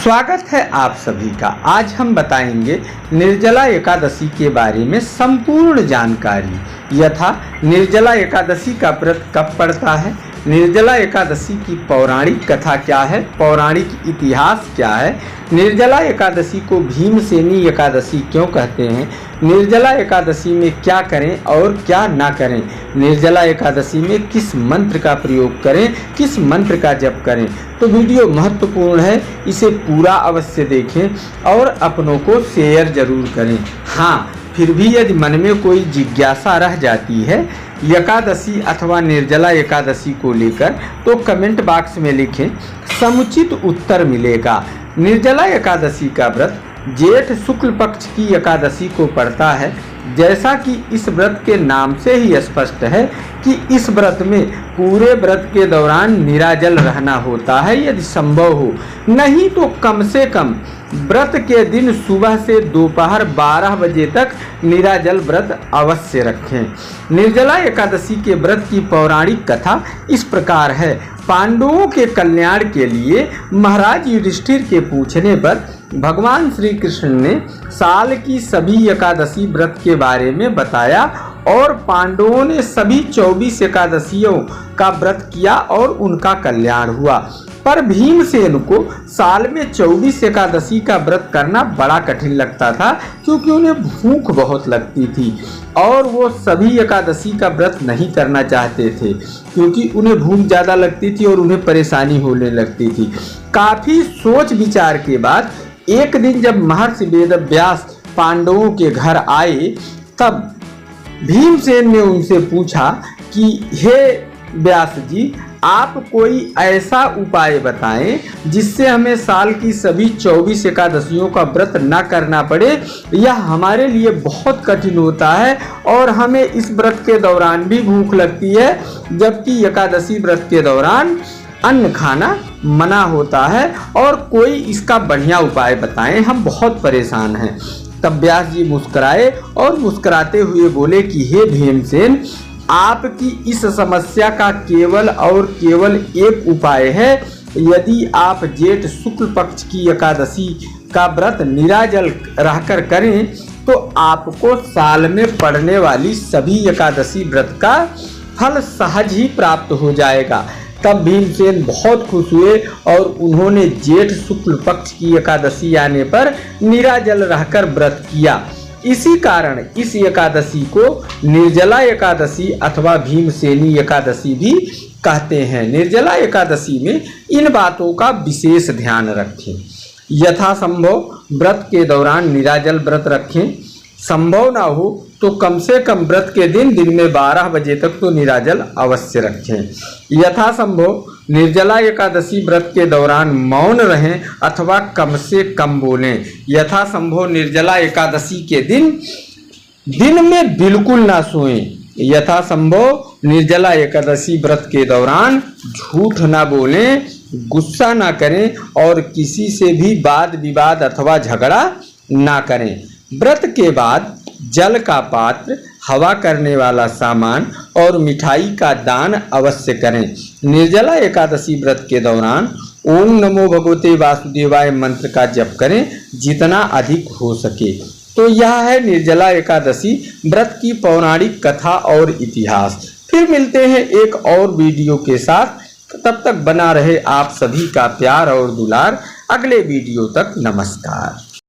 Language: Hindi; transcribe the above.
स्वागत है आप सभी का। आज हम बताएंगे निर्जला एकादशी के बारे में संपूर्ण जानकारी। यथा निर्जला एकादशी का व्रत कब पड़ता है, निर्जला एकादशी की पौराणिक कथा क्या है, पौराणिक इतिहास क्या है, निर्जला एकादशी को भीमसेनी एकादशी क्यों कहते हैं, निर्जला एकादशी में क्या करें और क्या ना करें, निर्जला एकादशी में किस मंत्र का प्रयोग करें, किस मंत्र का जप करें। तो वीडियो महत्वपूर्ण है, इसे पूरा अवश्य देखें और अपनों को शेयर जरूर करें। हाँ, फिर भी यदि मन में कोई जिज्ञासा रह जाती है एकादशी अथवा निर्जला एकादशी को लेकर तो कमेंट बॉक्स में लिखें, समुचित उत्तर मिलेगा। निर्जला एकादशी का व्रत जेठ शुक्ल पक्ष की एकादशी को पड़ता है। जैसा कि इस व्रत के नाम से ही स्पष्ट है कि इस व्रत में पूरे व्रत के दौरान निराजल रहना होता है यदि संभव हो, नहीं तो कम से कम व्रत के दिन सुबह से दोपहर 12 बजे तक निराजल व्रत अवश्य रखें। निर्जला एकादशी के व्रत की पौराणिक कथा इस प्रकार है। पांडवों के कल्याण के लिए महाराज युधिष्ठिर के पूछने पर भगवान श्री कृष्ण ने साल की सभी एकादशी व्रत के बारे में बताया और पांडवों ने सभी 24 एकादशियों का व्रत किया और उनका कल्याण हुआ। पर भीमसेन को साल में 24 एकादशी का व्रत करना बड़ा कठिन लगता था, क्योंकि उन्हें भूख बहुत लगती थी और वो सभी एकादशी का व्रत नहीं करना चाहते थे, क्योंकि उन्हें भूख ज़्यादा लगती थी और उन्हें परेशानी होने लगती थी। काफ़ी सोच विचार के बाद एक दिन जब महर्षि वेदव्यास पांडवों के घर आए, तब भीमसेन ने उनसे पूछा कि हे व्यास जी, आप कोई ऐसा उपाय बताएं जिससे हमें साल की सभी 24 एकादशियों का व्रत न करना पड़े। यह हमारे लिए बहुत कठिन होता है और हमें इस व्रत के दौरान भी भूख लगती है, जबकि एकादशी व्रत के दौरान अन्न खाना मना होता है, और कोई इसका बढ़िया उपाय बताएं, हम बहुत परेशान हैं। तब व्यास जी मुस्कुराए और मुस्कुराते हुए बोले कि हे भीमसेन, आपकी इस समस्या का केवल और केवल एक उपाय है। यदि आप जेठ शुक्ल पक्ष की एकादशी का व्रत निराजल रहकर करें तो आपको साल में पड़ने वाली सभी एकादशी व्रत का फल सहज ही प्राप्त हो जाएगा। तब भीमसेन बहुत खुश हुए और उन्होंने जेठ शुक्ल पक्ष की एकादशी आने पर निराजल रहकर व्रत किया। इसी कारण इस एकादशी को निर्जला एकादशी अथवा भीमसेनी एकादशी भी कहते हैं। निर्जला एकादशी में इन बातों का विशेष ध्यान रखें। यथासंभव व्रत के दौरान निराजल व्रत रखें। संभव ना हो तो कम से कम व्रत के दिन में 12 बजे तक तो निराजल अवश्य रखें। यथासंभव निर्जला एकादशी व्रत के दौरान मौन रहें अथवा कम से कम बोलें। यथासंभव निर्जला एकादशी के दिन में बिल्कुल ना सोएं। यथासंभव निर्जला एकादशी व्रत के दौरान झूठ ना बोलें, गुस्सा ना करें और किसी से भी वाद विवाद अथवा झगड़ा ना करें। व्रत के बाद जल का पात्र, हवा करने वाला सामान और मिठाई का दान अवश्य करें। निर्जला एकादशी व्रत के दौरान ओम नमो भगवते वासुदेवाय मंत्र का जप करें, जितना अधिक हो सके। तो यह है निर्जला एकादशी व्रत की पौराणिक कथा और इतिहास। फिर मिलते हैं एक और वीडियो के साथ। तब तक बना रहे आप सभी का प्यार और दुलार। अगले वीडियो तक नमस्कार।